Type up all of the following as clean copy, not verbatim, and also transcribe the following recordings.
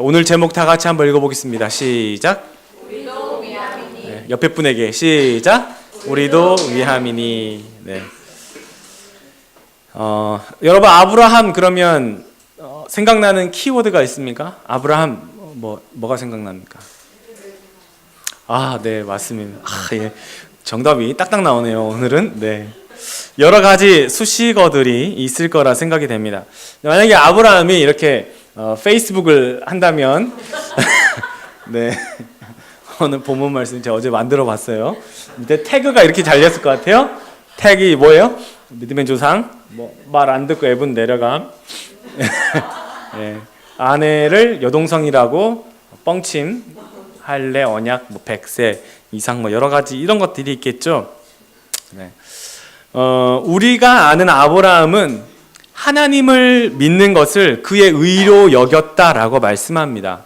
오늘 제목 다 같이 한번 읽어보겠습니다. 시작. 우리도 위함이니. 네, 옆에 분에게 시작. 우리도 위함이니. 네. 여러분 아브라함 그러면 생각나는 키워드가 있습니까? 아브라함 뭐가 생각납니까? 아, 네, 맞습니다. 예. 정답이 딱딱 나오네요. 오늘은. 네. 여러 가지 수식어들이 있을 거라 생각이 됩니다. 만약에 아브라함이 이렇게 페이스북을 한다면 네. 오늘 본문 말씀 제가 어제 만들어 봤어요. 밑에 태그가 이렇게 달렸을 것 같아요. 태그이 뭐예요? 믿음의 조상, 말 안 듣고 애분 내려감. 네. 아내를 여동생이라고 뻥침, 할례, 언약, 백세 이상 여러 가지 이런 것들이 있겠죠. 네. 우리가 아는 아브라함은 하나님을 믿는 것을 그의 의로 여겼다라고 말씀합니다.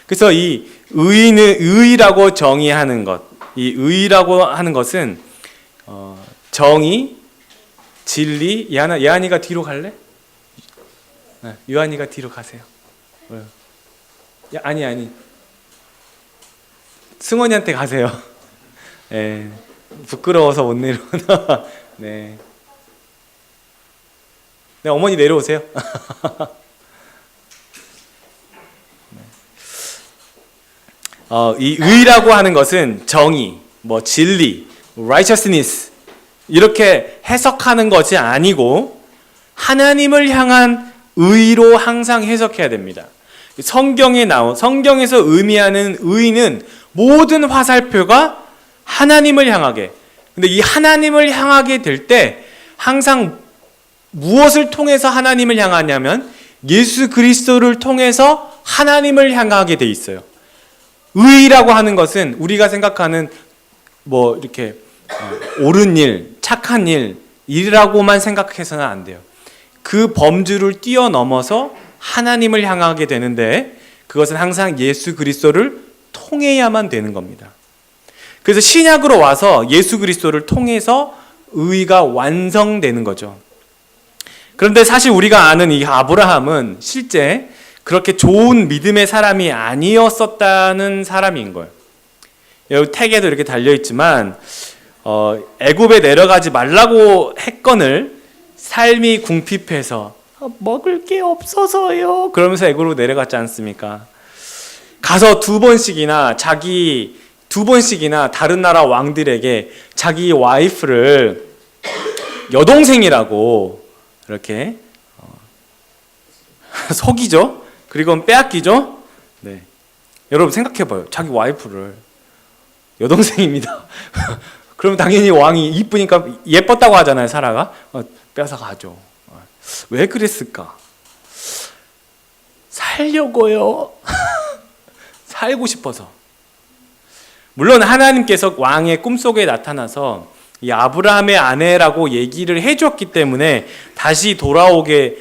그래서 이 의라고 정의하는 것, 이 의라고 하는 것은 정의, 진리. 예한이가 뒤로 갈래? 네, 유한이가 뒤로 가세요. 왜요? 아니. 승원이한테 가세요. 네, 부끄러워서 못 내려오나. 네. 네, 어머니 내려오세요. 이 의라고 하는 것은 정의, 진리, righteousness 이렇게 해석하는 것이 아니고 하나님을 향한 의로 항상 해석해야 됩니다. 성경에서 의미하는 의는 모든 화살표가 하나님을 향하게. 근데 이 하나님을 향하게 될 때 항상 무엇을 통해서 하나님을 향하냐면 예수 그리스도를 통해서 하나님을 향하게 돼 있어요. 의라고 하는 것은 우리가 생각하는 이렇게 옳은 일, 착한 일이라고만 생각해서는 안 돼요. 그 범주를 뛰어넘어서 하나님을 향하게 되는데 그것은 항상 예수 그리스도를 통해야만 되는 겁니다. 그래서 신약으로 와서 예수 그리스도를 통해서 의가 완성되는 거죠. 그런데 사실 우리가 아는 이 아브라함은 실제 그렇게 좋은 믿음의 사람이 아니었었다는 사람인 거예요. 여기 택에도 이렇게 달려있지만 애굽에 내려가지 말라고 했건을 삶이 궁핍해서 먹을 게 없어서요 그러면서 애굽으로 내려갔지 않습니까? 가서 두 번씩이나 다른 나라 왕들에게 자기 와이프를 여동생이라고 이렇게 속이죠. 그리고 빼앗기죠. 네. 여러분 생각해봐요. 자기 와이프를 여동생입니다. 그럼 당연히 왕이 이쁘니까 예뻤다고 하잖아요. 사라가 뺏어가죠. 왜 그랬을까? 살려고요. 살고 싶어서. 물론 하나님께서 왕의 꿈속에 나타나서 이 아브라함의 아내라고 얘기를 해줬기 때문에 다시 돌아오게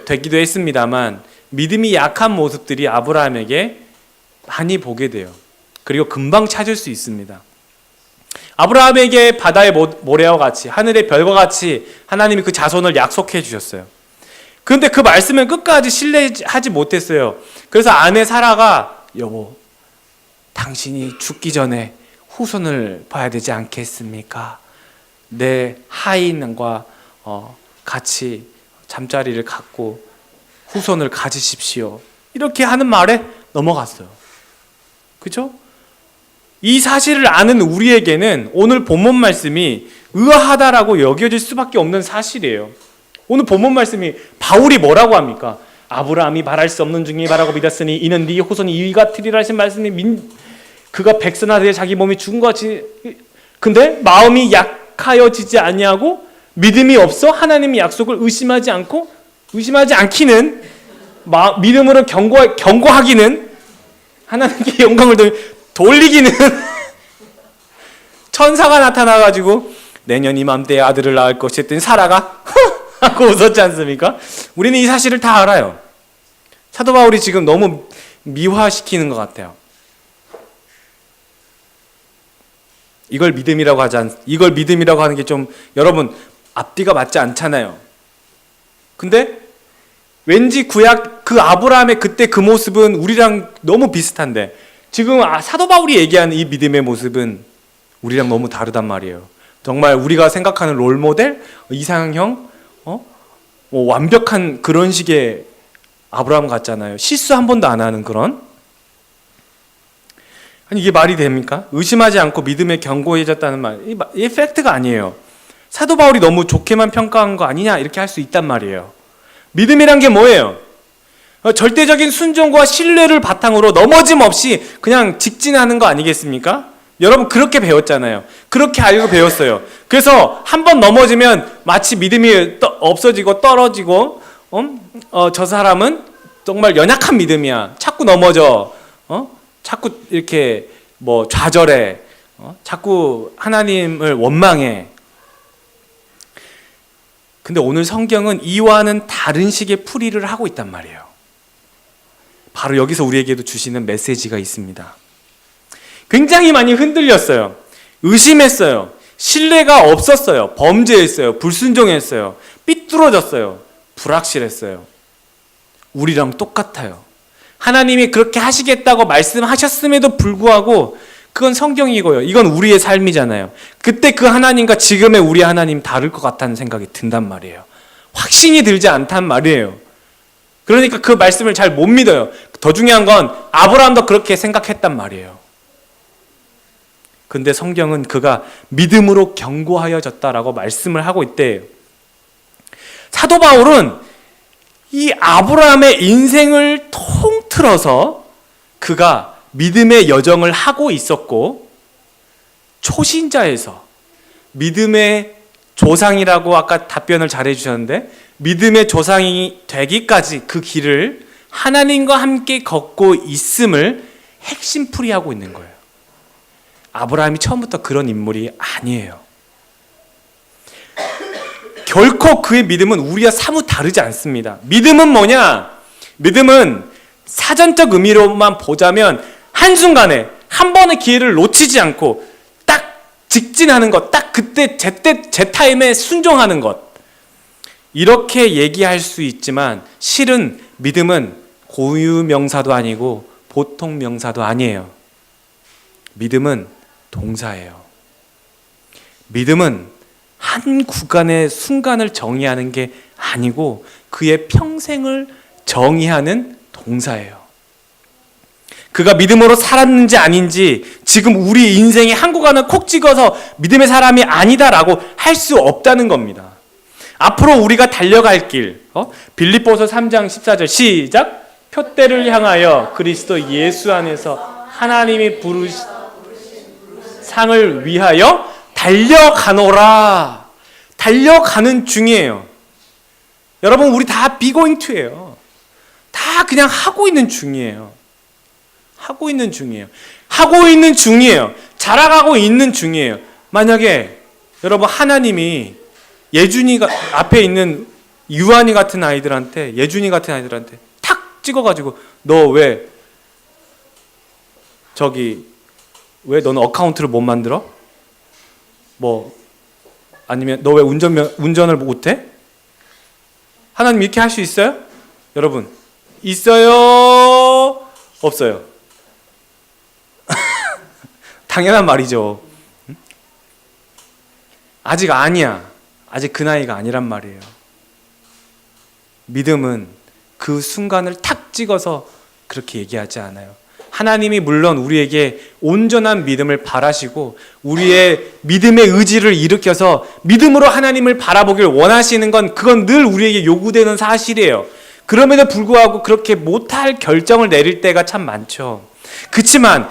되기도 했습니다만 믿음이 약한 모습들이 아브라함에게 많이 보게 돼요. 그리고 금방 찾을 수 있습니다. 아브라함에게 바다의 모래와 같이 하늘의 별과 같이 하나님이 그 자손을 약속해 주셨어요. 그런데 그 말씀을 끝까지 신뢰하지 못했어요. 그래서 아내 사라가 여보, 당신이 죽기 전에 후손을 봐야 되지 않겠습니까? 내 하인과 같이 잠자리를 갖고 후손을 가지십시오. 이렇게 하는 말에 넘어갔어요. 그렇죠? 이 사실을 아는 우리에게는 오늘 본문 말씀이 의아하다라고 여겨질 수밖에 없는 사실이에요. 오늘 본문 말씀이 바울이 뭐라고 합니까? 아브라함이 말할 수 없는 중에 말하고 믿었으니 이는 네 후손이 이와 같으리라 하신 말씀이 그가 백선하되 자기 몸이 죽은 것 같이 근데 마음이 약하여지지 아니하고 믿음이 없어 하나님의 약속을 의심하지 않기는 믿음으로 경고하기는 하나님께 영광을 돌리기는 천사가 나타나가지고 내년 이맘때에 아들을 낳을 것이 했더니 사라가 하고 웃었지 않습니까? 우리는 이 사실을 다 알아요. 사도 바울이 지금 너무 미화시키는 것 같아요. 이걸 믿음이라고 하는 게 좀 여러분 앞뒤가 맞지 않잖아요. 근데 왠지 구약 그 아브라함의 그때 그 모습은 우리랑 너무 비슷한데 지금 사도 바울이 얘기하는 이 믿음의 모습은 우리랑 너무 다르단 말이에요. 정말 우리가 생각하는 롤모델, 이상형, 뭐 완벽한 그런 식의 아브라함 같잖아요. 실수 한 번도 안 하는 그런. 아니 이게 말이 됩니까? 의심하지 않고 믿음에 견고해졌다는 말, 이 팩트가 아니에요. 사도 바울이 너무 좋게만 평가한 거 아니냐 이렇게 할 수 있단 말이에요. 믿음이란 게 뭐예요? 절대적인 순종과 신뢰를 바탕으로 넘어짐 없이 그냥 직진하는 거 아니겠습니까? 여러분 그렇게 배웠잖아요. 그렇게 알고 배웠어요. 그래서 한 번 넘어지면 마치 믿음이 없어지고 떨어지고 저 사람은 정말 연약한 믿음이야. 자꾸 넘어져. 자꾸 이렇게 뭐 좌절해. 자꾸 하나님을 원망해. 근데 오늘 성경은 이와는 다른 식의 풀이를 하고 있단 말이에요. 바로 여기서 우리에게도 주시는 메시지가 있습니다. 굉장히 많이 흔들렸어요. 의심했어요. 신뢰가 없었어요. 범죄했어요. 불순종했어요. 삐뚤어졌어요. 불확실했어요. 우리랑 똑같아요. 하나님이 그렇게 하시겠다고 말씀하셨음에도 불구하고 그건 성경이고요. 이건 우리의 삶이잖아요. 그때 그 하나님과 지금의 우리 하나님 다를 것 같다는 생각이 든단 말이에요. 확신이 들지 않단 말이에요. 그러니까 그 말씀을 잘 못 믿어요. 더 중요한 건 아브라함도 그렇게 생각했단 말이에요. 근데 성경은 그가 믿음으로 견고하여졌다라고 말씀을 하고 있대요. 사도 바울은 이 아브라함의 인생을 통틀어서 그가 믿음의 여정을 하고 있었고 초신자에서 믿음의 조상이라고 아까 답변을 잘 해주셨는데 믿음의 조상이 되기까지 그 길을 하나님과 함께 걷고 있음을 핵심풀이하고 있는 거예요. 아브라함이 처음부터 그런 인물이 아니에요. 결코 그의 믿음은 우리와 사뭇 다르지 않습니다. 믿음은 뭐냐? 믿음은 사전적 의미로만 보자면 한순간에 한 번의 기회를 놓치지 않고 딱 직진하는 것, 딱 그때 제 타임에 순종하는 것. 이렇게 얘기할 수 있지만 실은 믿음은 고유명사도 아니고 보통 명사도 아니에요. 믿음은 동사예요. 믿음은 한 구간의 순간을 정의하는 게 아니고 그의 평생을 정의하는 동사예요. 그가 믿음으로 살았는지 아닌지 지금 우리 인생의 한 구간을 콕 찍어서 믿음의 사람이 아니다라고 할 수 없다는 겁니다. 앞으로 우리가 달려갈 길, 빌립보서 3장 14절 시작. 표대를 향하여 그리스도 예수 안에서 하나님이 부르신 상을 위하여 달려가노라. 달려가는 중이에요. 여러분 우리 다 be going to예요. 다 그냥 하고 있는 중이에요. 하고 있는 중이에요. 하고 있는 중이에요. 자라가고 있는 중이에요. 만약에 여러분 하나님이 예준이가 앞에 있는 유한이 같은 아이들한테 예준이 같은 아이들한테 탁 찍어가지고 너 왜 너는 어카운트를 못 만들어? 뭐 아니면 너 왜 운전을 못해? 하나님 이렇게 할 수 있어요? 여러분 있어요? 없어요? 당연한 말이죠. 아직 아니야. 아직 그 나이가 아니란 말이에요. 믿음은 그 순간을 탁 찍어서 그렇게 얘기하지 않아요. 하나님이 물론 우리에게 온전한 믿음을 바라시고 우리의 믿음의 의지를 일으켜서 믿음으로 하나님을 바라보길 원하시는 그건 늘 우리에게 요구되는 사실이에요. 그럼에도 불구하고 그렇게 못할 결정을 내릴 때가 참 많죠. 그치만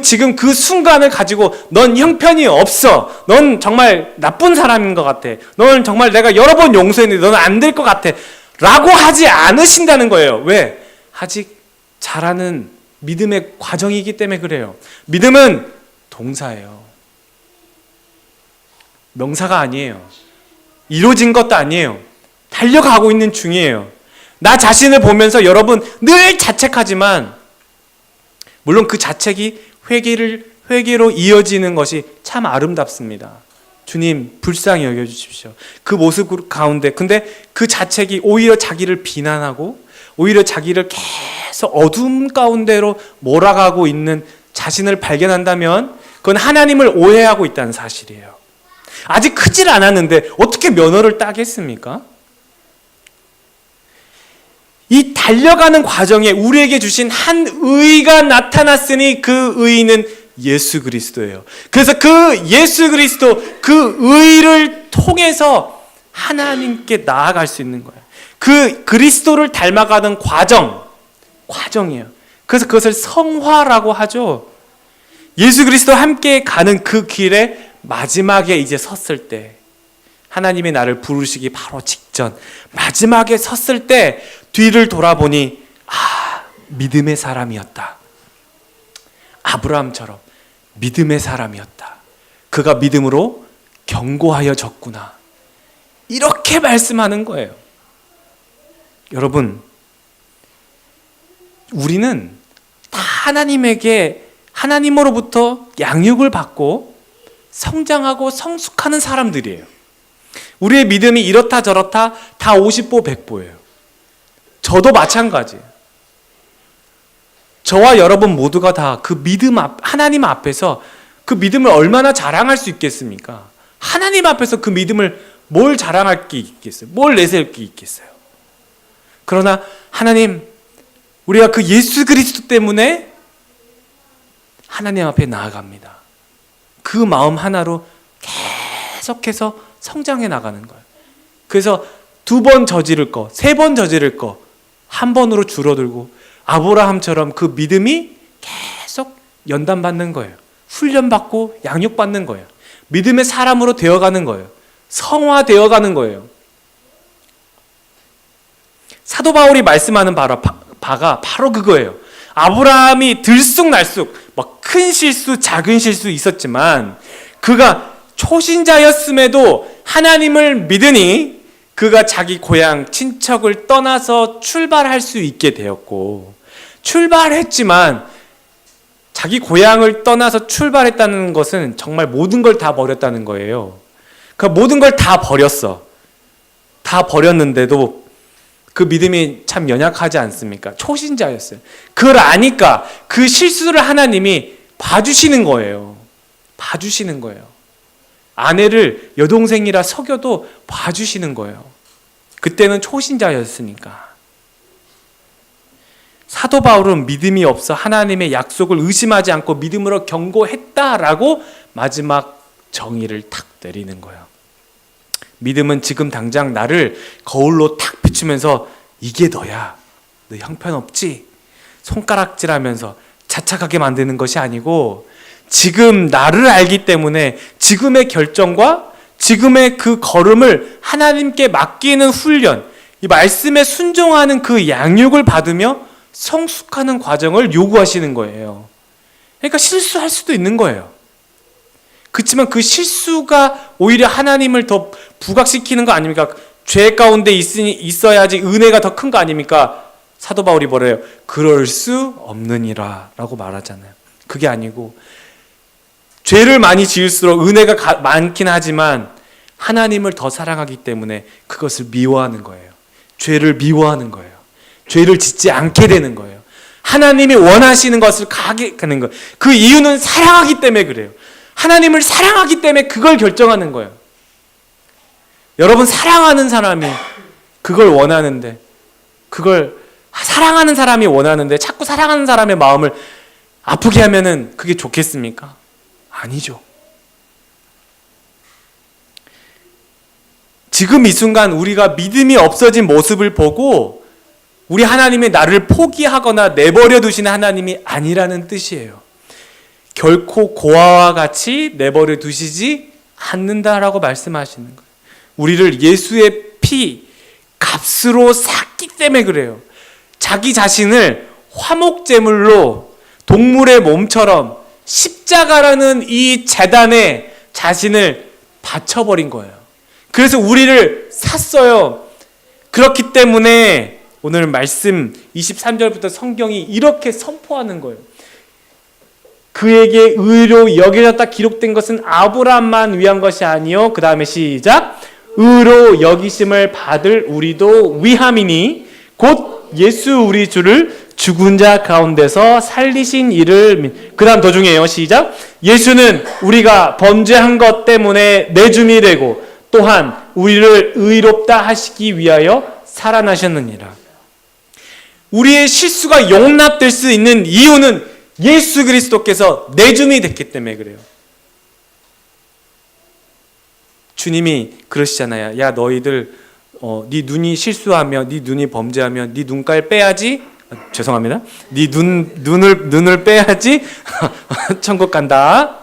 지금 그 순간을 가지고 넌 형편이 없어. 넌 정말 나쁜 사람인 것 같아. 넌 정말 내가 여러 번 용서했는데 넌 안 될 것 같아. 라고 하지 않으신다는 거예요. 왜? 아직 자라는 믿음의 과정이기 때문에 그래요. 믿음은 동사예요. 명사가 아니에요. 이루어진 것도 아니에요. 달려가고 있는 중이에요. 나 자신을 보면서 여러분 늘 자책하지만 물론 그 자책이 회개로 이어지는 것이 참 아름답습니다. 주님 불쌍히 여겨주십시오. 그 모습 가운데 근데 그 자책이 오히려 자기를 비난하고 오히려 자기를 계속 어둠 가운데로 몰아가고 있는 자신을 발견한다면 그건 하나님을 오해하고 있다는 사실이에요. 아직 크질 않았는데 어떻게 면허를 따겠습니까? 이 달려가는 과정에 우리에게 주신 한 의가 나타났으니 그 의는 예수 그리스도예요. 그래서 그 예수 그리스도 그 의를 통해서 하나님께 나아갈 수 있는 거예요. 그 그리스도를 닮아가는 과정이에요. 그래서 그것을 성화라고 하죠. 예수 그리스도와 함께 가는 그 길에 마지막에 이제 섰을 때 하나님이 나를 부르시기 바로 직전 마지막에 섰을 때 뒤를 돌아보니 믿음의 사람이었다. 아브라함처럼 믿음의 사람이었다. 그가 믿음으로 견고하여졌구나. 이렇게 말씀하는 거예요. 여러분, 우리는 다 하나님으로부터 양육을 받고 성장하고 성숙하는 사람들이에요. 우리의 믿음이 이렇다 저렇다 다 50보 100보예요. 저도 마찬가지예요. 저와 여러분 모두가 다 그 하나님 앞에서 그 믿음을 얼마나 자랑할 수 있겠습니까? 하나님 앞에서 그 믿음을 뭘 자랑할 게 있겠어요? 뭘 내세울 게 있겠어요? 그러나 하나님, 우리가 그 예수 그리스도 때문에 하나님 앞에 나아갑니다. 그 마음 하나로 계속해서 성장해 나가는 거예요. 그래서 2번 저지를 거, 3번 저지를 거, 한 번으로 줄어들고 아브라함처럼 그 믿음이 계속 연단받는 거예요. 훈련받고 양육받는 거예요. 믿음의 사람으로 되어가는 거예요. 성화되어가는 거예요. 사도 바울이 말씀하는 바가 바로 그거예요. 아브라함이 들쑥날쑥 큰 실수, 작은 실수 있었지만 그가 초신자였음에도 하나님을 믿으니 그가 자기 고향, 친척을 떠나서 출발할 수 있게 되었고 출발했지만 자기 고향을 떠나서 출발했다는 것은 정말 모든 걸 다 버렸다는 거예요. 그 모든 걸 다 버렸어. 다 버렸는데도 그 믿음이 참 연약하지 않습니까? 초신자였어요. 그걸 아니까 그 실수를 하나님이 봐주시는 거예요. 봐주시는 거예요. 아내를 여동생이라 속여도 봐주시는 거예요. 그때는 초신자였으니까. 사도 바울은 믿음이 없어 하나님의 약속을 의심하지 않고 믿음으로 경고했다라고 마지막 정의를 탁 내리는 거예요. 믿음은 지금 당장 나를 거울로 탁 비추면서 이게 너야. 너 형편없지? 손가락질하면서 자책하게 만드는 것이 아니고 지금 나를 알기 때문에 지금의 결정과 지금의 그 걸음을 하나님께 맡기는 훈련, 이 말씀에 순종하는 그 양육을 받으며 성숙하는 과정을 요구하시는 거예요. 그러니까 실수할 수도 있는 거예요. 그렇지만 그 실수가 오히려 하나님을 더 부각시키는 거 아닙니까? 죄 가운데 있어야지 은혜가 더 큰 거 아닙니까? 사도 바울이 뭐래요? 그럴 수 없느니라 라고 말하잖아요. 그게 아니고 죄를 많이 지을수록 은혜가 많긴 하지만 하나님을 더 사랑하기 때문에 그것을 미워하는 거예요. 죄를 미워하는 거예요. 죄를 짓지 않게 되는 거예요. 하나님이 원하시는 것을 가게 하는 거예요. 그 이유는 사랑하기 때문에 그래요. 하나님을 사랑하기 때문에 그걸 결정하는 거예요. 여러분 사랑하는 사람이 그걸 원하는데 그걸 사랑하는 사람이 원하는데 자꾸 사랑하는 사람의 마음을 아프게 하면은 그게 좋겠습니까? 아니죠. 지금 이 순간 우리가 믿음이 없어진 모습을 보고 우리 하나님이 나를 포기하거나 내버려 두시는 하나님이 아니라는 뜻이에요. 결코 고아와 같이 내버려 두시지 않는다라고 말씀하시는 거예요. 우리를 예수의 피, 값으로 샀기 때문에 그래요. 자기 자신을 화목제물로 동물의 몸처럼 십자가라는 이 제단에 자신을 바쳐버린 거예요. 그래서 우리를 샀어요. 그렇기 때문에 오늘 말씀 23절부터 성경이 이렇게 선포하는 거예요. 그에게 의로 여겨졌다 기록된 것은 아브라함만 위한 것이 아니요. 그 다음에 시작. 의로 여기심을 받을 우리도 위함이니 곧 예수 우리 주를 죽은 자 가운데서 살리신 이를 그 다음 더 중요해요. 시작. 예수는 우리가 범죄한 것 때문에 내줌이 되고 또한 우리를 의롭다 하시기 위하여 살아나셨느니라. 우리의 실수가 용납될 수 있는 이유는 예수 그리스도께서 내줌이 됐기 때문에 그래요. 주님이 그러시잖아요. 야 너희들 네 눈이 실수하면 네 눈이 범죄하면 네 눈깔 빼야지. 죄송합니다. 네 눈을 빼야지 천국 간다.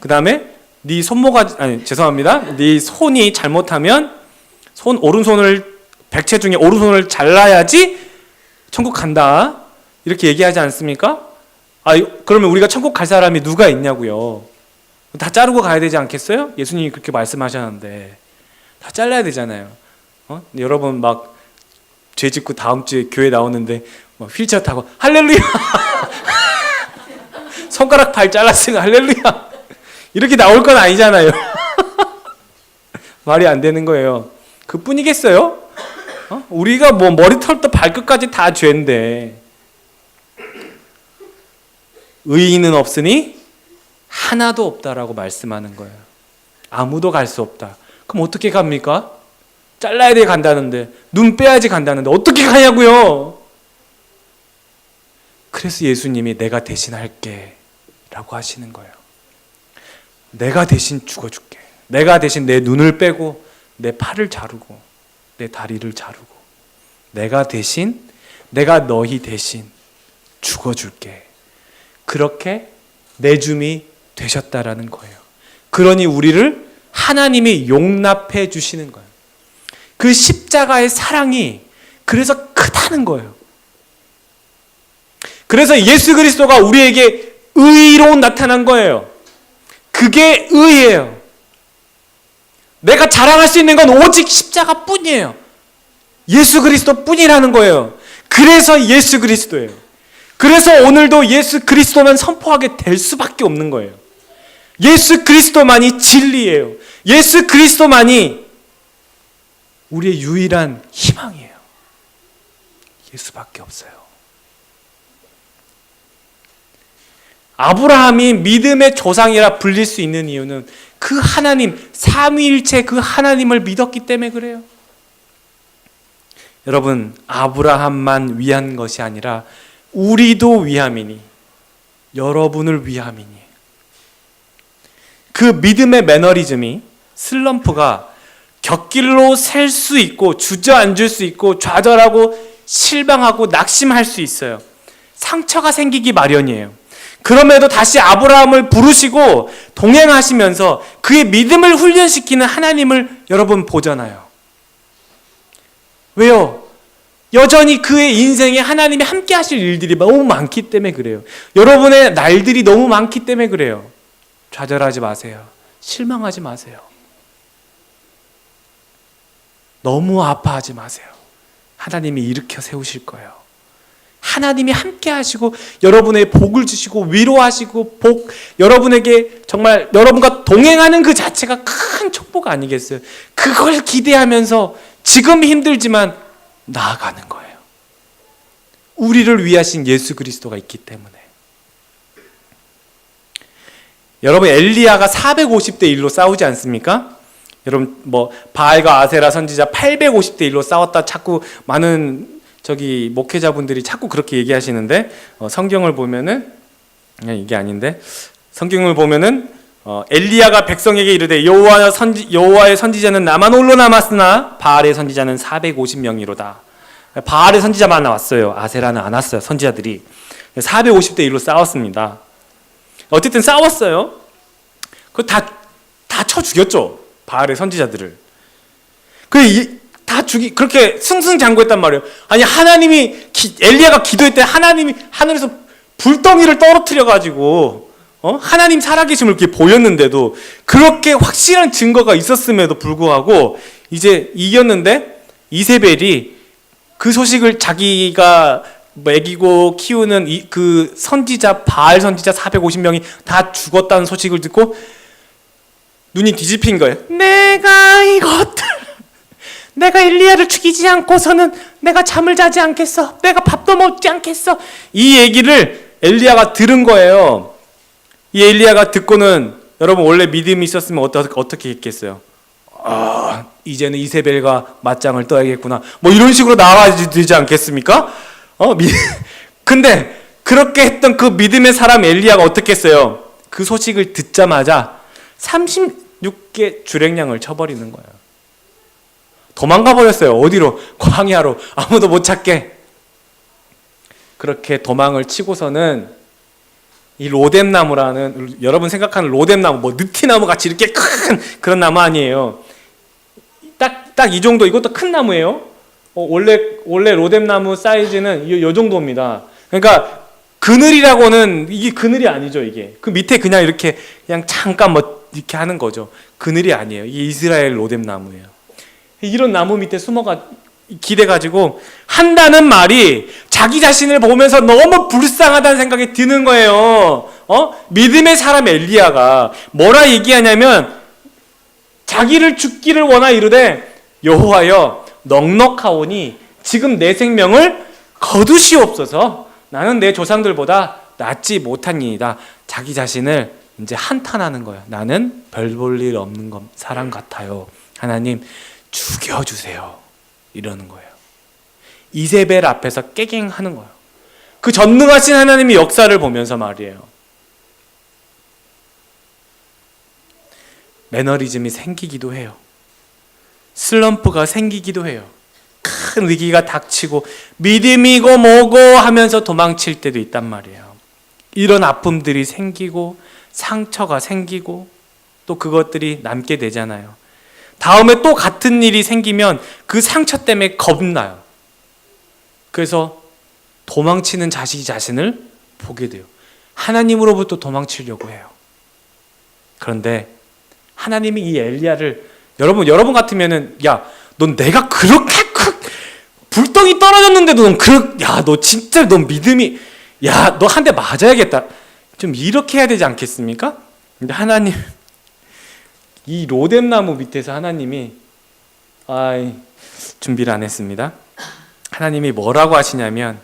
그 다음에 네 손모가지 죄송합니다. 네 손이 잘못하면 오른손을 백체 중에 오른손을 잘라야지 천국 간다. 이렇게 얘기하지 않습니까? 그러면 우리가 천국 갈 사람이 누가 있냐고요. 다 자르고 가야 되지 않겠어요? 예수님이 그렇게 말씀하셨는데 다 잘라야 되잖아요. 여러분 막 죄 짓고 다음 주에 교회 나오는데 막 휠체어 타고 할렐루야 손가락 발 잘랐으면 할렐루야 이렇게 나올 건 아니잖아요. 말이 안 되는 거예요. 그뿐이겠어요? 우리가 뭐 머리털부터 발끝까지 다 죄인데 의인은 없으니 하나도 없다라고 말씀하는 거예요. 아무도 갈 수 없다. 그럼 어떻게 갑니까? 잘라야 돼 간다는데 눈 빼야지 간다는데 어떻게 가냐고요. 그래서 예수님이 내가 대신할게 라고 하시는 거예요. 내가 대신 죽어줄게. 내가 대신 내 눈을 빼고 내 팔을 자르고 내 다리를 자르고 내가 너희 대신 죽어줄게. 그렇게 내줌이 되셨다라는 거예요. 그러니 우리를 하나님이 용납해 주시는 거예요. 그 십자가의 사랑이 그래서 크다는 거예요. 그래서 예수 그리스도가 우리에게 의로 나타난 거예요. 그게 의예요. 내가 자랑할 수 있는 건 오직 십자가 뿐이에요. 예수 그리스도 뿐이라는 거예요. 그래서 예수 그리스도예요. 그래서 오늘도 예수 그리스도만 선포하게 될 수밖에 없는 거예요. 예수 그리스도만이 진리예요. 예수 그리스도만이 우리의 유일한 희망이에요. 예수밖에 없어요. 아브라함이 믿음의 조상이라 불릴 수 있는 이유는 그 하나님, 삼위일체 그 하나님을 믿었기 때문에 그래요. 여러분, 아브라함만 위한 것이 아니라 우리도 위함이니, 여러분을 위함이니. 그 믿음의 매너리즘이, 슬럼프가 곁길로 셀 수 있고 주저앉을 수 있고 좌절하고 실망하고 낙심할 수 있어요. 상처가 생기기 마련이에요. 그럼에도 다시 아브라함을 부르시고 동행하시면서 그의 믿음을 훈련시키는 하나님을 여러분 보잖아요. 왜요? 여전히 그의 인생에 하나님이 함께 하실 일들이 너무 많기 때문에 그래요. 여러분의 날들이 너무 많기 때문에 그래요. 좌절하지 마세요. 실망하지 마세요. 너무 아파하지 마세요. 하나님이 일으켜 세우실 거예요. 하나님이 함께 하시고 여러분의 복을 주시고 위로하시고 여러분에게 정말 여러분과 동행하는 그 자체가 큰 축복 아니겠어요? 그걸 기대하면서 지금 힘들지만 나아가는 거예요. 우리를 위하신 예수 그리스도가 있기 때문에. 여러분, 엘리야가 450대 1로 싸우지 않습니까? 여러분, 바알과 아세라 선지자 850대 1로 싸웠다 자꾸 많은 목회자분들이 자꾸 그렇게 얘기하시는데, 성경을 보면은 이게 아닌데, 성경을 보면은 엘리야가 백성에게 이르되 여호와의 선지자는 나만 홀로 남았으나 바알의 선지자는 450명이로다. 바알의 선지자만 나왔어요. 아세라는 안 왔어요. 선지자들이 450대 1로 싸웠습니다. 어쨌든 싸웠어요. 그 다 쳐 죽였죠. 바알의 선지자들을. 그렇게 승승장구했단 말이에요. 아니, 엘리야가 기도할 때 하나님이 하늘에서 불덩이를 떨어뜨려가지고, 하나님 살아계심을 이렇게 보였는데도, 그렇게 확실한 증거가 있었음에도 불구하고, 이제 이겼는데, 이세벨이 그 소식을 자기가 먹이고 키우는 그 선지자, 바알 선지자 450명이 다 죽었다는 소식을 듣고 눈이 뒤집힌 거예요. 내가 엘리야를 죽이지 않고서는 내가 잠을 자지 않겠어. 내가 밥도 먹지 않겠어. 이 얘기를 엘리야가 들은 거예요. 이 엘리야가 듣고는, 여러분 원래 믿음이 있었으면 어떻게 했겠어요? 이제는 이세벨과 맞짱을 떠야겠구나, 뭐 이런 식으로 나와야 되지 않겠습니까? 근데 그렇게 했던 그 믿음의 사람 엘리야가 어떻게 했어요? 그 소식을 듣자마자 36개 주랭량을 쳐버리는 거예요. 도망가 버렸어요. 어디로? 광야로. 아무도 못 찾게. 그렇게 도망을 치고서는 이 로뎀나무라는, 여러분 생각하는 로뎀나무, 뭐 느티나무 같이 이렇게 큰 그런 나무 아니에요. 딱 이 정도. 이것도 큰 나무예요. 원래 로뎀나무 사이즈는 이 정도입니다. 그러니까 그늘이라고는, 이게 그늘이 아니죠. 이게 그 밑에 그냥 이렇게 그냥 잠깐 뭐 이렇게 하는 거죠. 그늘이 아니에요. 이게 이스라엘 로뎀나무예요. 이런 나무 밑에 숨어가 기대가지고 한다는 말이 자기 자신을 보면서 너무 불쌍하다는 생각이 드는 거예요. 믿음의 사람 엘리야가 뭐라 얘기하냐면, 자기를 죽기를 원하 이르되 여호와여 넉넉하오니 지금 내 생명을 거두시옵소서. 나는 내 조상들보다 낫지 못하니이다. 자기 자신을 이제 한탄하는 거예요. 나는 별 볼 일 없는 사람 같아요. 하나님 죽여주세요. 이러는 거예요. 이세벨 앞에서 깨갱하는 거예요. 그 전능하신 하나님의 역사를 보면서 말이에요. 매너리즘이 생기기도 해요. 슬럼프가 생기기도 해요. 큰 위기가 닥치고 믿음이고 뭐고 하면서 도망칠 때도 있단 말이에요. 이런 아픔들이 생기고 상처가 생기고 또 그것들이 남게 되잖아요. 다음에 또 같은 일이 생기면 그 상처 때문에 겁나요. 그래서 도망치는 자기 자신을 보게 돼요. 하나님으로부터 도망치려고 해요. 그런데 하나님이 이 엘리야를, 여러분 같으면은, 야, 넌 내가 그렇게 불덩이 떨어졌는데도 너 진짜 넌 믿음이, 야, 너 한 대 맞아야겠다, 좀 이렇게 해야 되지 않겠습니까? 근데 하나님, 이 로뎀나무 밑에서 하나님이 준비를 안 했습니다. 하나님이 뭐라고 하시냐면,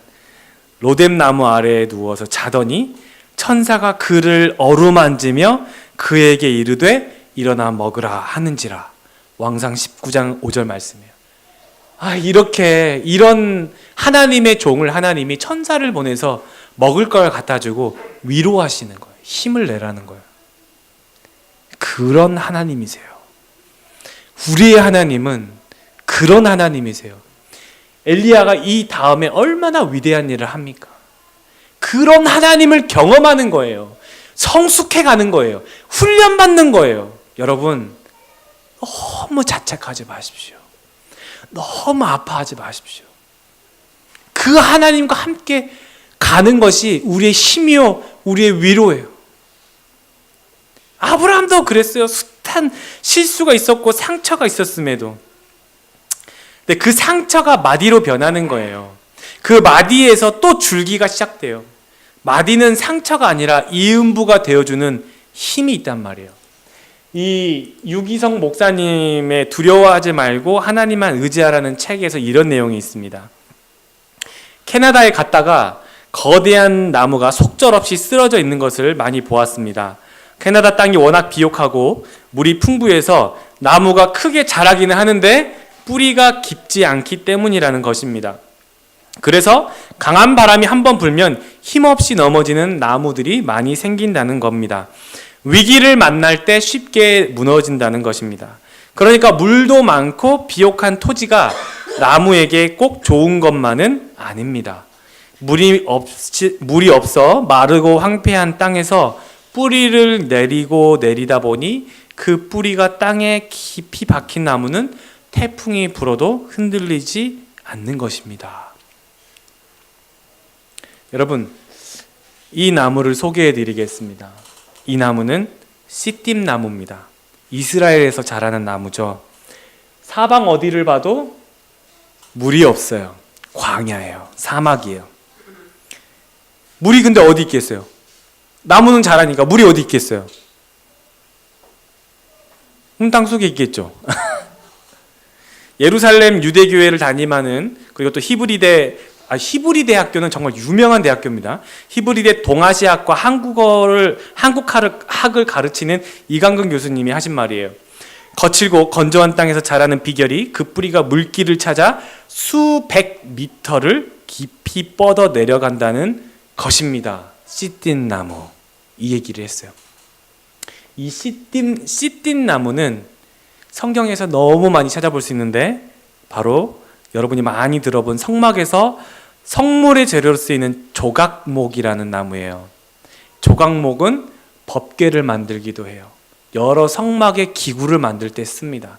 로뎀나무 아래에 누워서 자더니 천사가 그를 어루만지며 그에게 이르되 일어나 먹으라 하는지라. 왕상 19장 5절 말씀이에요. 이런 하나님의 종을 하나님이 천사를 보내서 먹을 걸 갖다 주고 위로하시는 거예요. 힘을 내라는 거예요. 그런 하나님이세요. 우리의 하나님은 그런 하나님이세요. 엘리야가 이 다음에 얼마나 위대한 일을 합니까? 그런 하나님을 경험하는 거예요. 성숙해 가는 거예요. 훈련받는 거예요. 여러분, 너무 자책하지 마십시오. 너무 아파하지 마십시오. 그 하나님과 함께 가는 것이 우리의 힘이요, 우리의 위로예요. 아브라함도 그랬어요. 숱한 실수가 있었고 상처가 있었음에도. 근데 그 상처가 마디로 변하는 거예요. 그 마디에서 또 줄기가 시작돼요. 마디는 상처가 아니라 이음부가 되어주는 힘이 있단 말이에요. 이 유기성 목사님의 두려워하지 말고 하나님만 의지하라는 책에서 이런 내용이 있습니다. 캐나다에 갔다가 거대한 나무가 속절없이 쓰러져 있는 것을 많이 보았습니다. 캐나다 땅이 워낙 비옥하고 물이 풍부해서 나무가 크게 자라기는 하는데 뿌리가 깊지 않기 때문이라는 것입니다. 그래서 강한 바람이 한번 불면 힘없이 넘어지는 나무들이 많이 생긴다는 겁니다. 위기를 만날 때 쉽게 무너진다는 것입니다. 그러니까 물도 많고 비옥한 토지가 나무에게 꼭 좋은 것만은 아닙니다. 물이 없어 마르고 황폐한 땅에서 뿌리를 내리다 보니 그 뿌리가 땅에 깊이 박힌 나무는 태풍이 불어도 흔들리지 않는 것입니다. 여러분, 이 나무를 소개해 드리겠습니다. 이 나무는 시딤 나무입니다. 이스라엘에서 자라는 나무죠. 사방 어디를 봐도 물이 없어요. 광야예요. 사막이에요. 물이 근데 어디 있겠어요? 나무는 자라니까 물이 어디 있겠어요? 땅속에 있겠죠. 예루살렘 유대교회를 담임하는, 그리고 또 히브리대 학교는 정말 유명한 대학교입니다. 히브리대 동아시아학과 한국학을 가르치는 이강근 교수님이 하신 말이에요. 거칠고 건조한 땅에서 자라는 비결이 그 뿌리가 물길을 찾아 수백 미터를 깊이 뻗어 내려간다는 것입니다. 씨띤 나무, 이 얘기를 했어요. 이 씨띤 나무는 성경에서 너무 많이 찾아볼 수 있는데, 바로 여러분이 많이 들어본 성막에서 성물의 재료로 쓰이는 조각목이라는 나무예요. 조각목은 법궤를 만들기도 해요. 여러 성막의 기구를 만들 때 씁니다.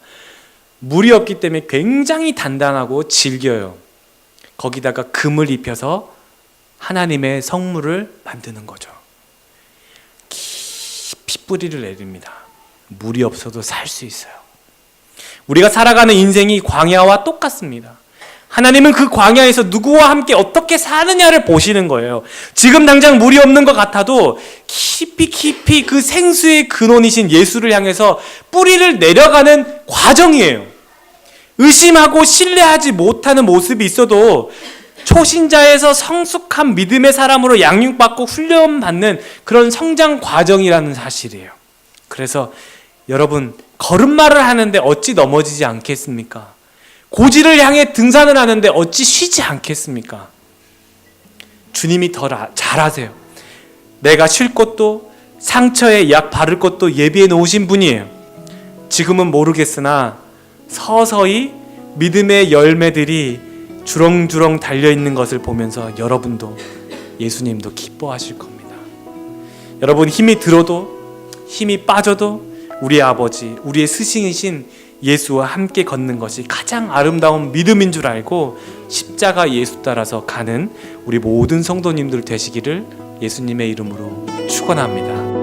물이 없기 때문에 굉장히 단단하고 질겨요. 거기다가 금을 입혀서 하나님의 성물을 만드는 거죠. 깊이 뿌리를 내립니다. 물이 없어도 살 수 있어요. 우리가 살아가는 인생이 광야와 똑같습니다. 하나님은 그 광야에서 누구와 함께 어떻게 사느냐를 보시는 거예요. 지금 당장 물이 없는 것 같아도 깊이 그 생수의 근원이신 예수를 향해서 뿌리를 내려가는 과정이에요. 의심하고 신뢰하지 못하는 모습이 있어도 초신자에서 성숙한 믿음의 사람으로 양육받고 훈련받는 그런 성장 과정이라는 사실이에요. 그래서 여러분, 걸음마를 하는데 어찌 넘어지지 않겠습니까? 고지를 향해 등산을 하는데 어찌 쉬지 않겠습니까? 주님이 더 잘하세요. 내가 쉴 곳도 상처에 약 바를 곳도 예비해 놓으신 분이에요. 지금은 모르겠으나 서서히 믿음의 열매들이 주렁주렁 달려있는 것을 보면서 여러분도, 예수님도 기뻐하실 겁니다. 여러분, 힘이 들어도 힘이 빠져도 우리의 아버지, 우리의 스승이신 예수와 함께 걷는 것이 가장 아름다운 믿음인 줄 알고 십자가 예수 따라서 가는 우리 모든 성도님들 되시기를 예수님의 이름으로 축원합니다.